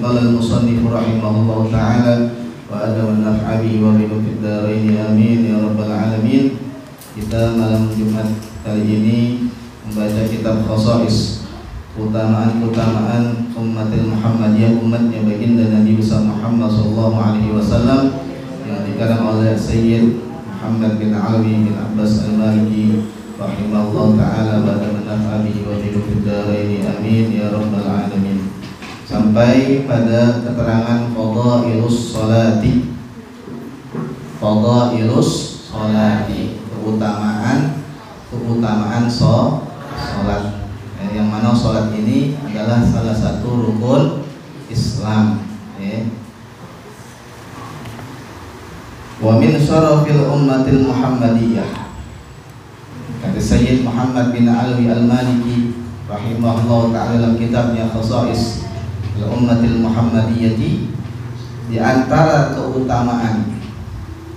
qala al-musannif rahimahullahu ta'ala wa adaman naf'abi wa bihi fid dharain amin ya rabbal alamin. Kita malam Jumat kali ini membaca kitab Khosais, keutamaan umatil Muhammadiyah, umatnya baginda Nabi besar Muhammad sallallahu alaihi wasallam, yang dikarang oleh Sayyid Muhammad bin Alawi bin Abbas al-Maliki rahimahullah ta'ala wa naf'abihi wa bihi fid dharain amin ya rabbal alamin. Sampai pada keterangan fadailus salati. Fadailus salati, keutamaan salat. Yang mana salat ini adalah salah satu rukun Islam. Wa min syarafil ummatil Muhammadiyah, kata Sayyid Muhammad bin Alawi al-Maliki rahimahullah ta'ala dalam kitabnya Khosais al-Ummatil Muhammadiyyati, di antara keutamaan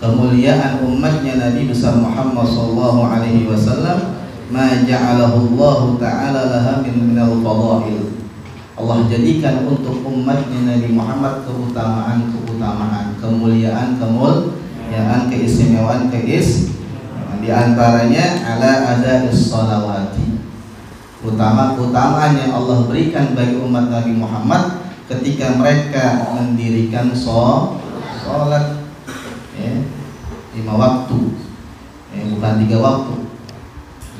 kemuliaan umatnya Nabi besar Muhammad sallallahu alaihi wasallam, ma ja'alahu Allah ta'ala laha minal fadail. Allah jadikan untuk umatnya Nabi Muhammad keutamaan, kemuliaan, keistimewaan. Di antaranya ala ada'is salawati, keutamaan yang Allah berikan bagi umat Nabi Muhammad ketika mereka mendirikan sholat 5 waktu, bukan 3 waktu.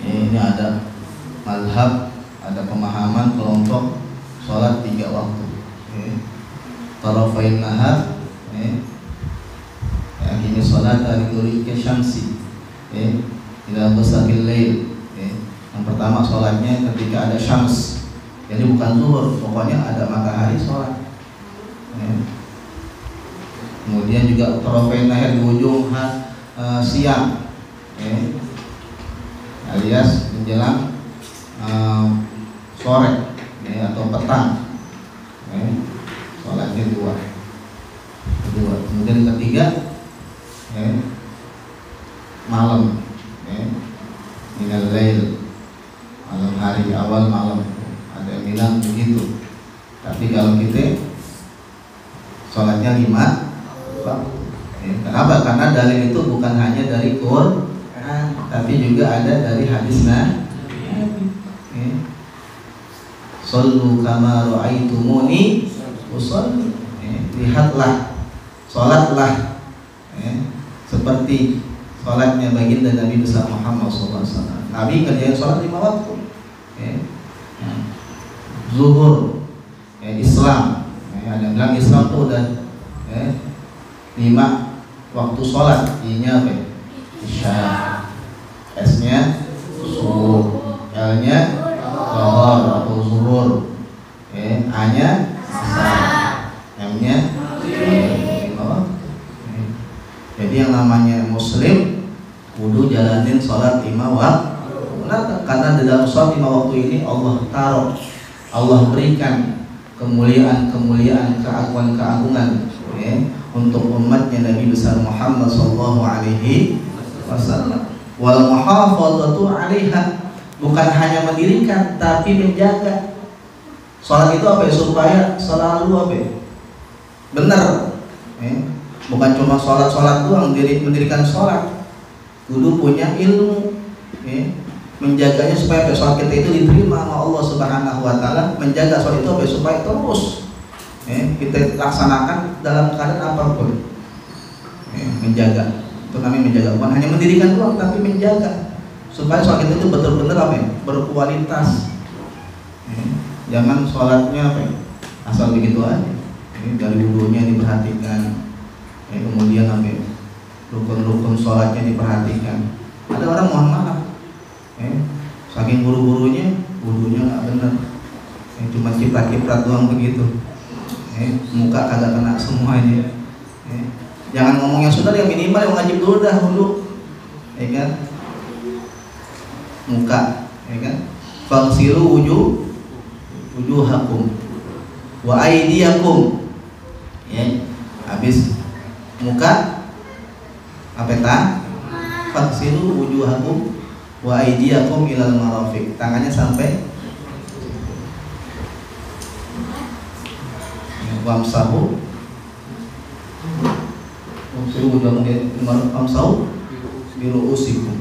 Ini ada mazhab, ada pemahaman kelompok sholat 3 waktu, tarafain nahar, ini sholat dari ghurubi syamsi ila ghasaqil lail. Yang pertama sholatnya ketika ada syams, jadi bukan zuhur, pokoknya ada matahari sholat. Kemudian juga tarafain nahar di ujung siang, alias menjelang sore atau petang, sholatnya dua. Kemudian ketiga malam, minal lail, malam hari, awal malam, ada yang bilang begitu. Tapi kalau kita sholatnya 5 waktu. Kenapa? Karena dalil itu bukan hanya dari Quran, tapi juga ada dari hadis Nabi. Sallu kama ra'aitumuni usolli. Lihatlah, sholatlah seperti sholatnya baginda Nabi besar Muhammad SAW. Nabi kerjain sholat 5 waktu. Zuhur, Islam. Ada yang bilang Islam itu udah 5 waktu sholat. I-nya apa? Isya, S-nya subuh, L-nya zuhur atau zuhur, A-nya asar, M-nya jadi yang namanya muslim kudu jalanin sholat 5 waktu. Karena di dalam sholat 5 waktu ini Allah berikan kemuliaan, keagungan untuk umatnya Nabi besar Muhammad sallallahu alaihi wasallam. Wal muhafadzatu 'alaiha, bukan hanya mendirikan tapi menjaga. Salat itu apa? Supaya selalu benar. Bukan cuma sholat doang, mendirikan sholat, kudu punya ilmu, menjaganya supaya sholat kita itu diterima sama Allah Subhanahu wa Ta'ala. Menjaga sholat itu supaya terus kita laksanakan dalam keadaan apapun. Menjaga, itu namanya menjaga, bukan hanya mendirikan doang tapi menjaga supaya sholat kita itu betul-betul berkualitas. Jangan sholatnya asal begitu aja. Dari wudunya diperhatikan, kemudian rukun-rukun sholatnya diperhatikan. Ada orang mohon maaf, saking buru-burunya wudunya nggak benar, cuma ciprat-ciprat doang begitu, muka kagak kena semuanya. Jangan ngomong yang sudah, yang minimal yang wajib dulu dah dulu, kan? Muka, kan? Fagsilu wujuhakum wa aydiyakum, habis muka fagsilu wujuhakum wa aydiyakum ilal marafiq, tangannya sampai wamsahu wamsahu biruusikum.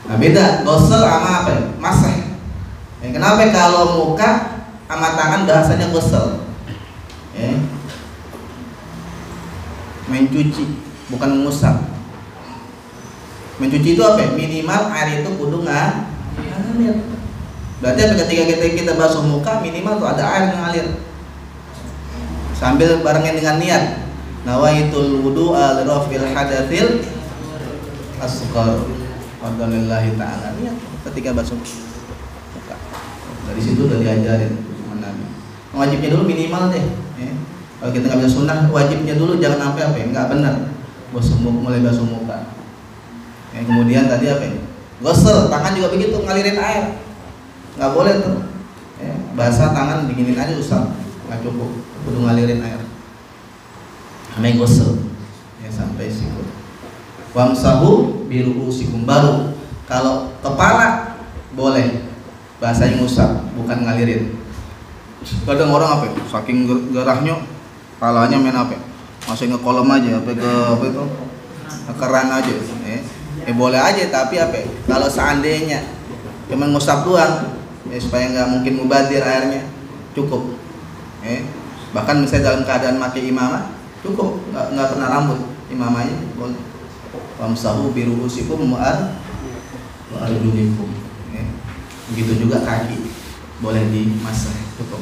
Nah beda gosel sama apa ya? Masah. Kenapa kalau muka sama tangan bahasanya gosel? Mencuci bukan mengusap. Mencuci itu apa? Minimal air itu kudu ngalir. Berarti apa? Ketika kita basuh muka minimal tuh ada air yang ngalir. Sambil barengin dengan niat nawaitul wudu'a li raf'il hadatsil asghar. Alhamdulillah ta'ala. Niat ketika basuh muka. Dari situ udah diajarin sama Nabi. Wajibnya dulu minimal deh. Kalau kita nggak bisa sunnah, wajibnya dulu jangan sampai apa ya? Nggak benar. Mulai basuh muka. Kemudian tadi apa ya? Gosel, tangan juga begitu, ngalirin air. Nggak boleh tuh. Basah tangan dinginin aja usap, nggak cukup. Kudu ngalirin air. Namanya gosel. Sampai sikut. Wamsahu biruusikum, baru kalau kepala boleh bahasanya ngusap, bukan ngalirin. Kadang orang apa ya? Saking gerahnya kepalanya main apa? Masih ngekolom aja, ke apa itu? Keran aja. Boleh aja, tapi apa? Kalau seandainya cuma ngusap doang, supaya nggak mungkin mubadir airnya, cukup. Bahkan misalnya dalam keadaan pakai imamah, cukup, nggak kena rambut imamahnya, boleh. Wamsahu biruusikum wa arjulikum. Begitu juga kaki, boleh dimasah, cukup.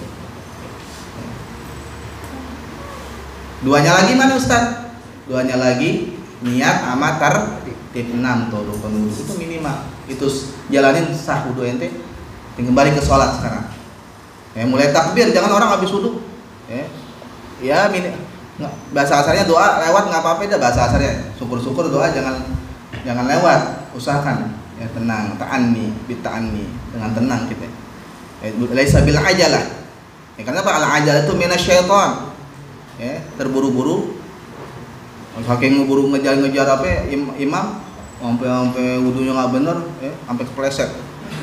Duanya lagi mana Ustaz? Duanya lagi niat sama tertib 6 tuh rukun wudu itu minimal. Itu jalanin sah wudu ente. Kembali ke sholat sekarang. Mulai takbir, jangan orang habis wudu. Bahasa asarnya doa lewat nggak apa-apa, dah bahasa asarnya. Syukur-syukur doa jangan lewat. Usahakan tenang, ta'anni, bita'anni, dengan tenang kita. Laisa bil ajalah. Karena apa? Al ajalah itu minasyaiton. Terburu-buru, saking ngeburu ngejar apa imam sampai wudunya nggak bener, sampai kepleset.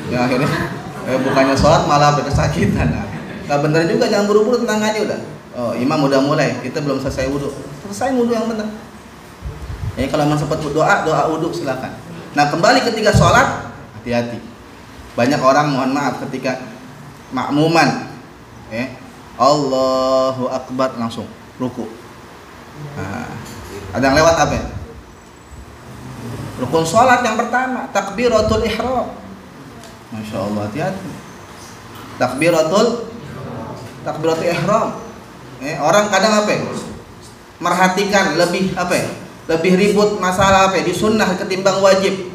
Akhirnya bukannya sholat malah sampai kesakitan. Nggak bener juga, jangan buru-buru, tenang aja udah. Imam udah mulai, kita belum selesai wudu. Selesai wudu yang benar. Kalau memang sempat doa wudu silakan. Nah kembali ketika sholat, hati-hati. Banyak orang mohon maaf ketika makmuman, Allahu Akbar langsung ruku. Ada yang lewat apa ya? Rukun sholat yang pertama, takbiratul ihram. Masya Allah, hati-hati. Takbiratul ihram. Orang kadang apa ya? Merhatikan lebih apa ya? Lebih ribut masalah apa ya? Di sunnah ketimbang wajib.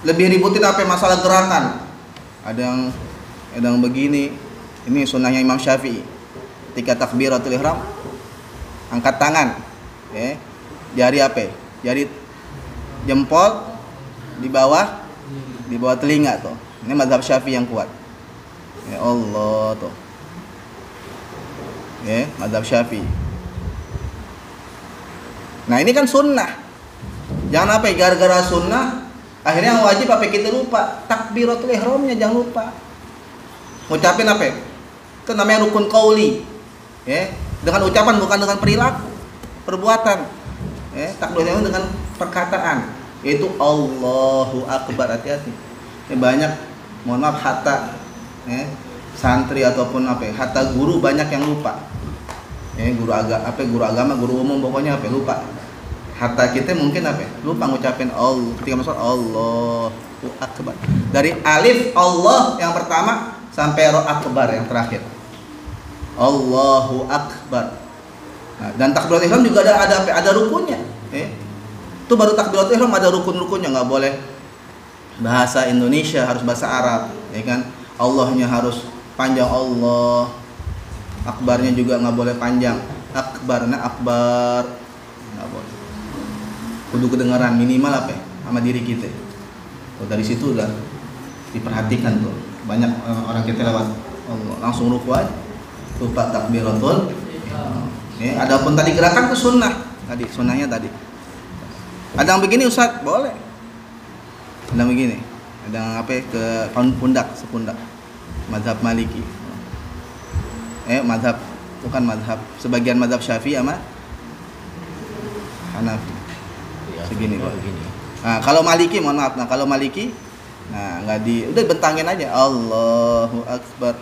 Lebih ributin apa ya? Masalah gerakan. Ada yang begini. Ini sunnahnya Imam Syafi'i. Ketika takbiratul ihram, angkat tangan, jari apa? Jari jempol di bawah telinga tuh. Ini mazhab Syafi'i yang kuat. Ya Allah tuh. Mazhab Syafi'i. Nah ini kan sunnah. Jangan apa? Gara-gara sunnah, akhirnya yang wajib apa? Kita lupa takbiratul ihramnya, jangan lupa. Ngucapin apa? Itu namanya rukun qauli. Dengan ucapan, bukan dengan perilaku, perbuatan. Takbirnya dengan perkataan, yaitu Allahu Akbar. Hati-hati. Banyak, mohon maaf, hatta santri ataupun apa? Hatta guru banyak yang lupa. Guru agama, guru umum pokoknya apa? Lupa. Hatta kita mungkin apa? Lupa ngucapin ketika masuk Allahu Akbar. Dari alif Allah yang pertama sampai ro akbar yang terakhir. Allahu Akbar. Nah, dan takbiratul ihram juga ada rukunnya. Itu baru takbiratul ihram ada rukun-rukunnya, nggak boleh bahasa Indonesia, harus bahasa Arab, ya kan? Allahnya harus panjang, Allah. Akbarnya juga nggak boleh panjang. Akbarnya akbar, nggak boleh. Kudu kedengaran minimal apa? Sama diri kita. Dari situ udah diperhatikan tuh. Banyak orang kita lewat Allah langsung ruku aja. Lupa takbiratul. Adapun tadi gerakan ke sunnah. Tadi sunnahnya tadi. Ada yang begini Ustaz, boleh. Ada yang begini. Ada yang apa? Ke pundak, sepundak. Mazhab Maliki. Madhab, bukan madhab, sebagian madhab Syafi'i sama Hanafi. Segini kok. Nah, kalau Maliki, mohon maaf. Nah, kalau Maliki, nggak udah bentangin aja. Allahu Akbar.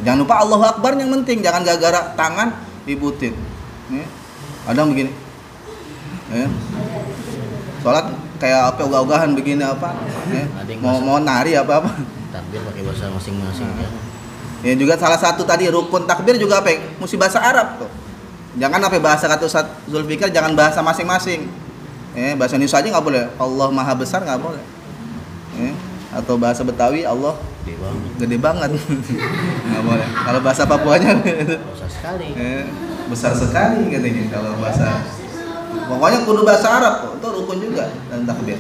Jangan lupa Allahu Akbar yang penting. Jangan gara-gara tangan ributin. Ada yang begini. Sholat kayak apa ogah-ogahan begini apa? Mau nari apa? Takbir pakai bahasa masing-masing ya. Ya juga salah satu tadi rukun takbir juga apa? Mesti bahasa Arab tuh. Jangan apa bahasa kata Ustaz Zulfikar, jangan bahasa masing-masing. Bahasa Indonesia aja nggak boleh. Allah Maha Besar nggak boleh. Atau bahasa Betawi Allah gede banget. Nggak boleh. Kalau bahasa Papuanya besar sekali. Besar sekali katanya kalau bahasa. Pokoknya kudu bahasa Arab tuh. Itu rukun juga dan takbir.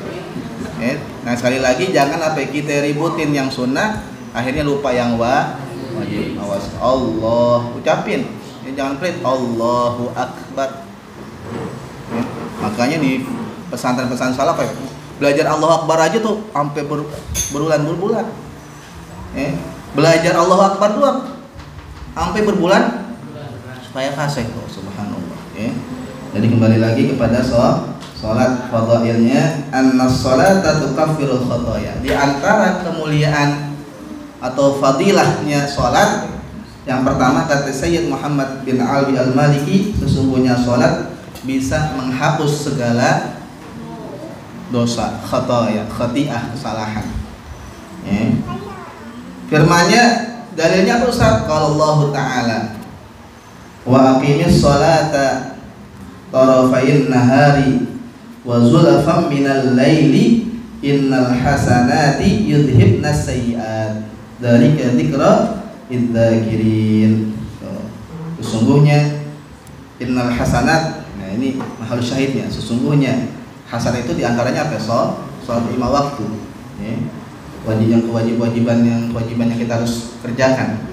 Nah sekali lagi jangan apa kita ributin yang sunnah, akhirnya lupa yang wajib. Awas Allah ucapin. Jangan pelit Allahu Akbar. Makanya di pesantren-pesantren salaf belajar Allahu Akbar aja tuh sampai berbulan-bulan. Belajar Allahu Akbar doang sampai berbulan supaya fasih kok, subhanallah. Jadi kembali lagi kepada salat fadhailnya, annas-salata tukaffirul khotoya. Di antara kemuliaan atau fadilahnya salat, yang pertama kata Sayyid Muhammad bin Ali Al-Maliki, sesungguhnya salat bisa menghapus segala dosa, khati'ah, kesalahan. Firman-Nya, dalilnya apa Ustaz? Qala Allah Ta'ala, wa aqimis salata tarafayn nahari wa zulfan minal laili innal hasanati yudhibnas sayyi'at dzalika dzikra lidzakirin. Sesungguhnya innal hasanat, nah ini mahal syahidnya, sesungguhnya hasanah itu diantaranya apa? Salat 5 waktu. Kewajiban yang kita harus kerjakan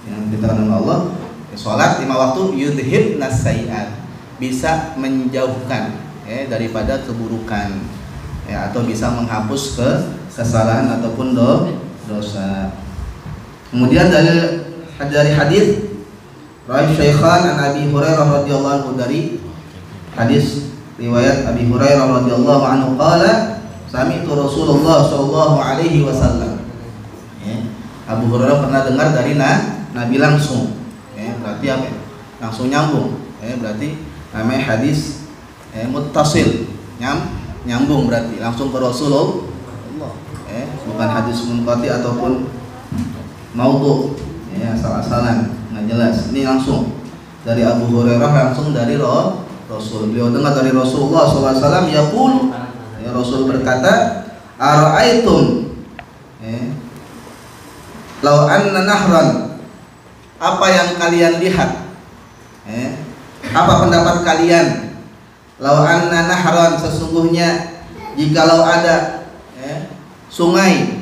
yang diterangkan oleh Allah. Salat 5 waktu yudhibnas sayyi'at, bisa menjauhkan daripada keburukan atau bisa menghapus kesalahan ataupun dosa. Kemudian dari hadis Rawi Syaikhan an Abi Hurairah radhiyallahu anhu, dari hadis riwayat Abi Hurairah radhiyallahu anhu qala sami'tu Rasulullah sallallahu alaihi wasallam. Abu Hurairah pernah dengar dari Nabi langsung. Berarti apa? Langsung nyambung. Berarti namanya hadis muttasil. Nyambung berarti langsung ke Rasulullah. Bukan hadis munqati ataupun maudhu. Asal-asalan, nggak jelas. Ini langsung dari Abu Hurairah, langsung dari Rasul. Beliau dengar dari Rasulullah SAW, yaqul, Rasul berkata, ara'aitum law anna nahran, apa yang kalian lihat, apa pendapat kalian, law anna nahran, sesungguhnya jikalau ada sungai,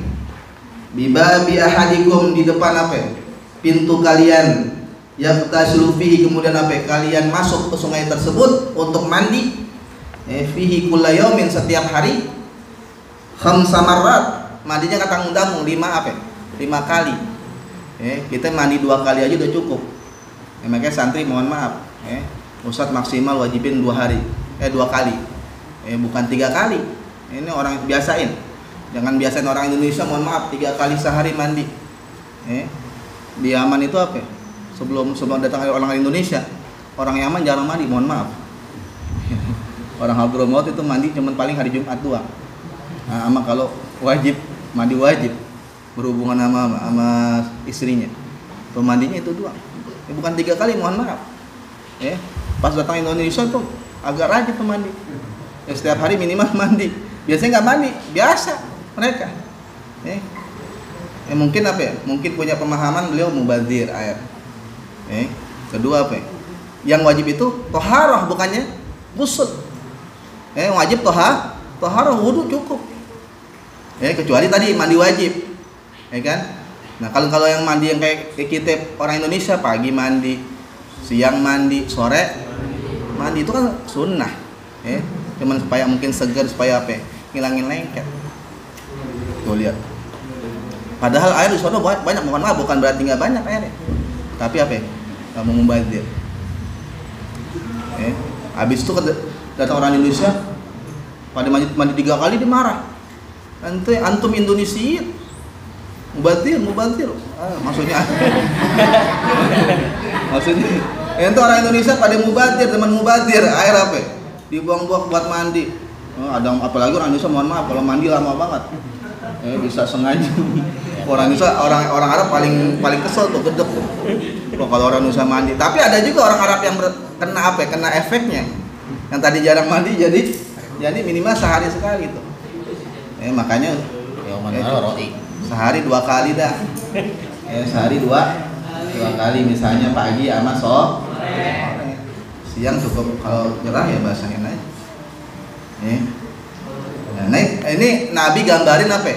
bibabi ahadikum, di depan apa? Pintu kalian, yaktasilu fihi, kemudian apa? Kalian masuk ke sungai tersebut untuk mandi, fihi kulla yaumin, setiap hari, khamsa marrat, mandinya kata undang 5 kali. Kita mandi 2 kali aja udah cukup. Makanya santri mohon maaf, Ustadz maksimal wajibin 2 kali, bukan 3 kali. Ini orang biasain. Jangan biasain orang Indonesia, mohon maaf, 3 kali sehari mandi. Di Yaman itu apa? Sebelum datang orang Indonesia, orang Yaman jarang mandi, mohon maaf. Orang Hadramaut itu mandi cuma paling hari Jumat doang. Ama kalau mandi wajib berhubungan sama istrinya, pemandinya itu doang. Bukan 3 kali, mohon maaf. Pas datang Indonesia tuh agak rajin pemandi. Setiap hari minimal mandi. Biasanya nggak mandi, biasa mereka. Mungkin apa ya? Mungkin punya pemahaman beliau mubadzir air. Kedua apa? Yang wajib itu toharah, bukannya ghusl. Wajib toharah, wudu cukup. Kecuali tadi mandi wajib, kan? Nah kalau yang mandi yang kayak kita orang Indonesia, pagi mandi, siang mandi, sore mandi, itu kan sunnah. Cuman supaya mungkin segar, supaya apa? Ngilangin lengket. Tuh lihat. Padahal air di sana banyak, mohon maaf, bukan berarti nggak banyak airnya. tapi apa ya? Kamu mubazir. Habis itu datang orang Indonesia pada mandi 3 kali dia marah. Antum Indonesia mubazir. Maksudnya itu orang Indonesia pada mubazir, teman mubazir, air apa? Dibuang-buang buat mandi. Ada apalagi orang Indonesia, mohon maaf kalau mandi lama banget. Bisa sengaja. Orang Indonesia, orang Arab paling kesel tuh, gedek tuh. Kalau orang Indonesia mandi. Tapi ada juga orang Arab yang kena apa? Kena efeknya. Yang tadi jarang mandi jadi minimal sehari sekali tuh. Makanya sehari 2 kali dah. Sehari 2 kali, misalnya pagi sama sore. Siang cukup, kalau nyerah ya basahin aja. Nah, ini Nabi gambarin apa?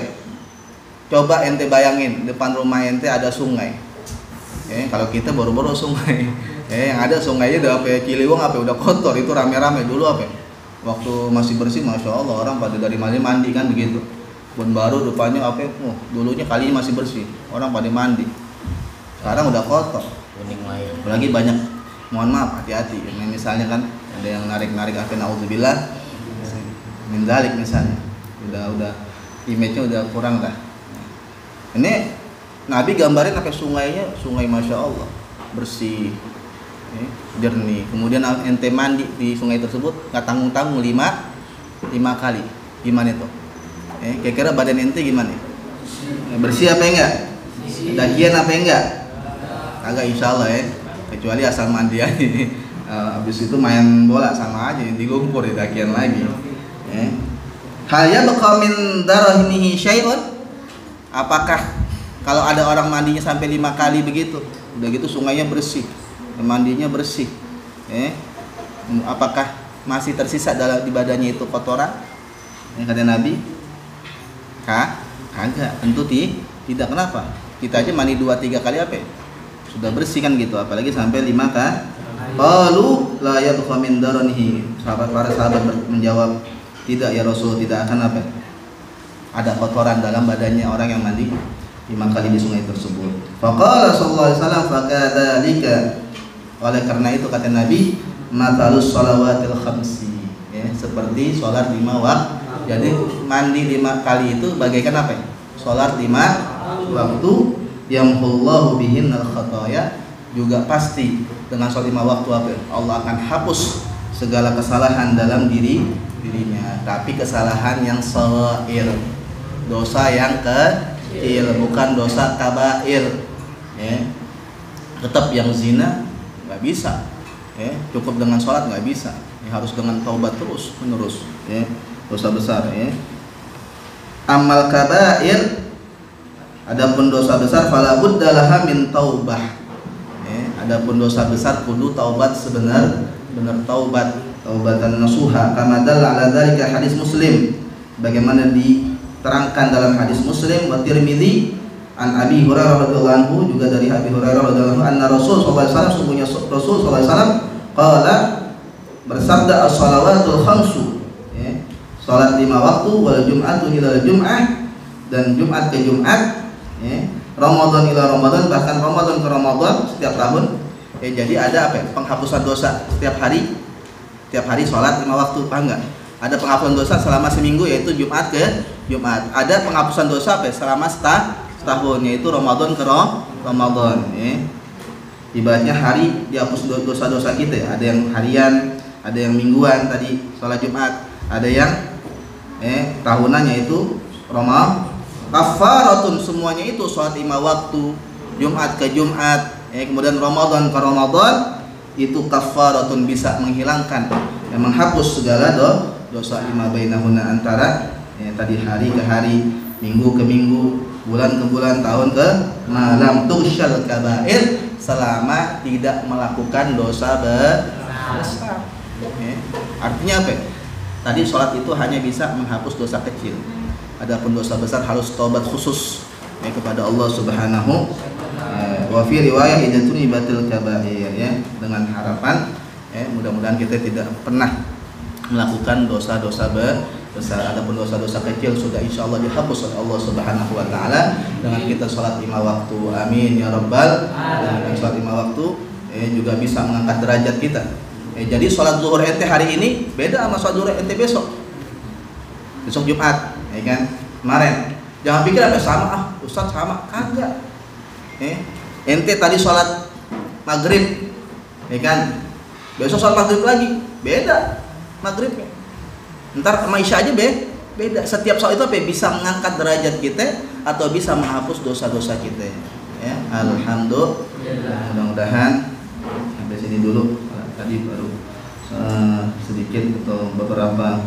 Coba ente bayangin, depan rumah ente ada sungai. Kalau kita baru-baru sungai. Yang ada sungainya udah apa? Ciliwung apa? Udah kotor, itu rame-rame dulu apa? Waktu masih bersih, masya Allah, orang pada dari mandi kan begitu. Pun baru depannya apa? Dulunya kali masih bersih, orang pada mandi. Sekarang udah kotor. Kuning lain. Apalagi banyak, mohon maaf, hati-hati. Misalnya kan ada yang narik-narik apa? Nauzubillah min dzalik misalnya. Udah image-nya udah kurang dah. Ini Nabi gambarin apa? Sungainya, sungai masya Allah bersih, jernih. Kemudian ente mandi di sungai tersebut nggak tanggung-tanggung 5 kali. Gimana itu? Kira-kira badan ente gimana? Bersih apa enggak? Dakian apa enggak? Agak insya Allah kecuali asal mandi aja. Habis itu main bola sama aja di lumpur, di dakian lagi. Hal yabqa min darahinihi syai'un? Apakah kalau ada orang mandinya sampai 5 kali begitu, udah gitu sungainya bersih, mandinya bersih, apakah masih tersisa di badannya itu kotoran? Kata Nabi, kagak, tentu tidak. Kenapa? Kita aja mandi 2-3 kali apa? Sudah bersih kan gitu, apalagi sampai 5 kali. Qalu la yabqa min daranihi. Para sahabat menjawab, tidak ya Rasul, tidak akan apa? Ada kotoran dalam badannya orang yang mandi 5 kali di sungai tersebut. Faqala sallallahu alaihi wasallam fakadzalika. Oleh karena itu kata Nabi, matalus shalawatil khamsi. Seperti sholat 5 waktu. Jadi mandi 5 kali itu bagaikan apa? Sholat 5 waktu, yamhullahu bihinnal khataya, juga pasti dengan sholat 5 waktu apa? Allah akan hapus segala kesalahan dalam dirinya. Tapi kesalahan yang shaghair, dosa yang kecil, bukan dosa kabair. Tetap yang zina nggak bisa, cukup dengan sholat nggak bisa, harus dengan taubat terus menerus, dosa besar. Amal kabair, adapun dosa besar, fala budda laha min taubah. Adapun dosa besar kudu taubat benar taubat, taubatan nasuha, kama dalla ala dzalika hadis Muslim, bagaimana diterangkan dalam hadis Muslim wa Tirmidzi an Abi Hurairah radhiyallahu anhu, juga dari Abi Hurairah radhiyallahu anhu, anna Rasul sallallahu alaihi wasallam, sungguhnya Rasul sallallahu alaihi wasallam qala, bersabda, as-shalawatul khamsu, salat 5 waktu, wal jum'atu ila jum'ah, dan Jumat ke Jumat, Ramadan ila Ramadan, bahkan Ramadan ke Ramadan setiap tahun. Jadi ada apa? Penghapusan dosa setiap hari sholat 5 waktu, paham nggak? Ada penghapusan dosa selama seminggu, yaitu Jumat ke Jumat. Ada penghapusan dosa apa? Selama setahun, yaitu Ramadan ke Ramadan. Ibaratnya hari dihapus dosa-dosa kita. Ada yang harian, ada yang mingguan tadi sholat Jumat, ada yang tahunan, yaitu Ramadan. Kafaratun, semuanya itu sholat 5 waktu, Jumat ke Jumat, kemudian Ramadan ke Ramadan, itu kafaratun, bisa menghilangkan, yang menghapus segala dosa lima bainahuna, antara tadi hari ke hari, minggu ke minggu, bulan ke bulan, tahun ke malam. Tusyal kabair, selama tidak melakukan dosa besar. Artinya apa? Tadi sholat itu hanya bisa menghapus dosa kecil. Adapun dosa besar harus taubat khusus kepada Allah Subhanahu wa fi riwayah idatuni batil kabair, dengan harapan mudah-mudahan kita tidak pernah melakukan dosa-dosa Adapun dosa-dosa kecil sudah insya Allah dihapus oleh Allah Subhanahu Wa Taala dengan kita sholat 5 waktu. Amin ya Rabbal. Dengan sholat 5 waktu juga bisa mengangkat derajat kita. Jadi sholat zuhur ente hari ini beda sama sholat zuhur ente besok Jumat, ya kan? Kemarin. Jangan pikir apa sama, Ustaz sama, kagak. Ente tadi sholat maghrib, ya kan? Besok sholat maghrib lagi, beda maghribnya. Ntar sama Isya aja beda. Setiap sholat itu apa? Bisa mengangkat derajat kita atau bisa menghapus dosa-dosa kita. Ya, alhamdulillah. Mudah-mudahan sampai sini dulu. Tadi baru sedikit atau beberapa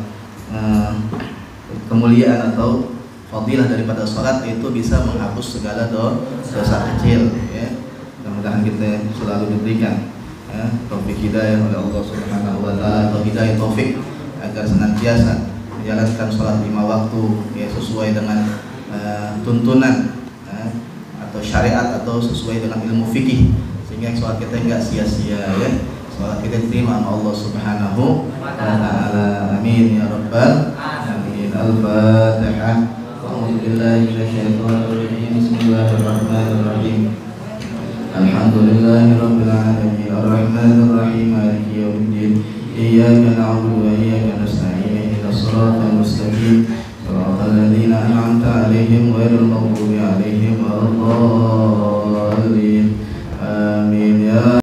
kemuliaan atau fadilah daripada sholat itu bisa menghapus segala dosa kecil. Ya, mudah-mudahan kita selalu diberikan taufik hidayah oleh Allah Subhanahu Wa Taala atau hidayah taufik agar senantiasa menjalankan sholat 5 waktu ya, sesuai dengan tuntunan atau syariat atau sesuai dengan ilmu fikih, sehingga sholat kita enggak sia-sia ya, sholat kita diterima oleh Allah Subhanahu wa Ta'ala. Amin ya Rabbal alamin. Al-Fatihah. A'udzu billahi minasyaitonir rajim. Bismillahirrahmanirrahim. Alhamdulillahi rabbil alamin. Arrahmanir rahim. Maliki yaumiddin. Iyyaka na'budu wa iyyaka nasta'in. Ihdinas siratal mustaqim. Shiratal ladzina an'amta 'alaihim ghairil maghdubi 'alaihim waladdallin.